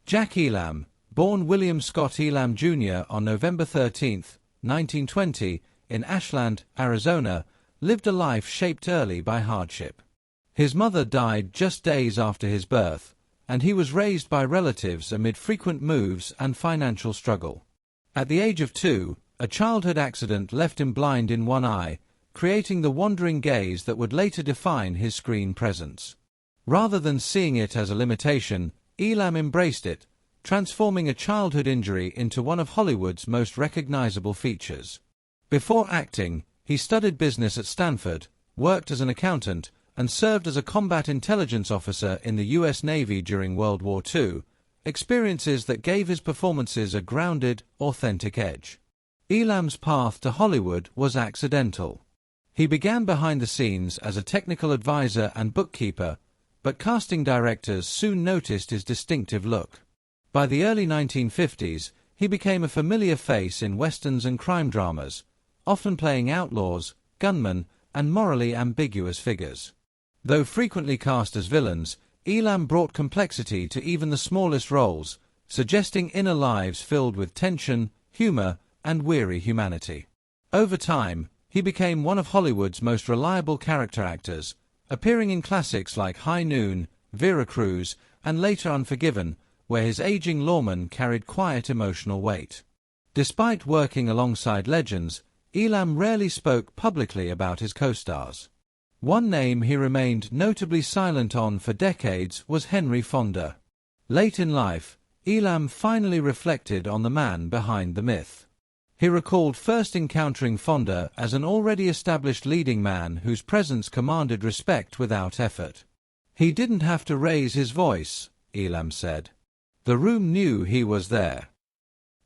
Jack Elam, born William Scott Elam Jr. on November 13, 1920, in Ashland, Arizona, lived a life shaped early by hardship. His mother died just days after his birth, and he was raised by relatives amid frequent moves and financial struggle. At the age of 2, a childhood accident left him blind in one eye, creating the wandering gaze that would later define his screen presence. Rather than seeing it as a limitation, Elam embraced it, transforming a childhood injury into one of Hollywood's most recognizable features. Before acting, he studied business at Stanford, worked as an accountant, and served as a combat intelligence officer in the U.S. Navy during World War II, experiences that gave his performances a grounded, authentic edge. Elam's path to Hollywood was accidental. He began behind the scenes as a technical advisor and bookkeeper, but casting directors soon noticed his distinctive look. By the early 1950s, he became a familiar face in westerns and crime dramas, often playing outlaws, gunmen, and morally ambiguous figures. Though frequently cast as villains, Elam brought complexity to even the smallest roles, suggesting inner lives filled with tension, humor, and weary humanity. Over time, he became one of Hollywood's most reliable character actors, appearing in classics like High Noon, Veracruz, and later Unforgiven, where his aging lawman carried quiet emotional weight. Despite working alongside legends, Elam rarely spoke publicly about his co-stars. One name he remained notably silent on for decades was Henry Fonda. Late in life, Elam finally reflected on the man behind the myth. He recalled first encountering Fonda as an already established leading man whose presence commanded respect without effort. "He didn't have to raise his voice," Elam said. "The room knew he was there."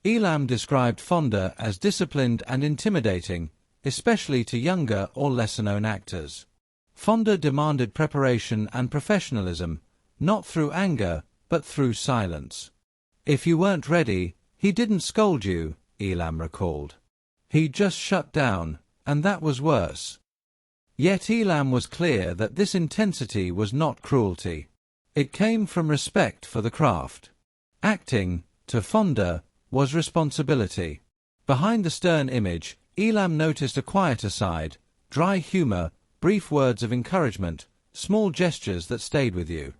Elam described Fonda as disciplined and intimidating, especially to younger or lesser-known actors. Fonda demanded preparation and professionalism, not through anger, but through silence. "If you weren't ready, he didn't scold you," Elam recalled. "He just shut down, and that was worse." Yet Elam was clear that this intensity was not cruelty. It came from respect for the craft. Acting, to Fonda, was responsibility. Behind the stern image, Elam noticed a quieter side, dry humor, brief words of encouragement, small gestures that stayed with you.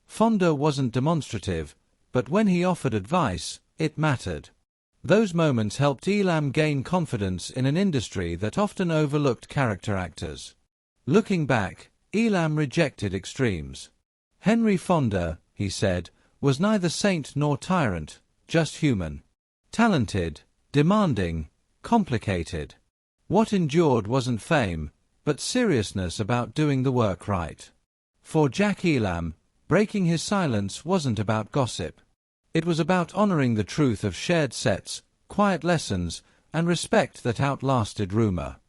Fonda wasn't demonstrative, but when he offered advice, it mattered. Those moments helped Elam gain confidence in an industry that often overlooked character actors. Looking back, Elam rejected extremes. "Henry Fonda," he said, "was neither saint nor tyrant, just human. Talented, demanding, complicated. What endured wasn't fame, but seriousness about doing the work right." For Jack Elam, breaking his silence wasn't about gossip. It was about honoring the truth of shared sets, quiet lessons, and respect that outlasted rumor.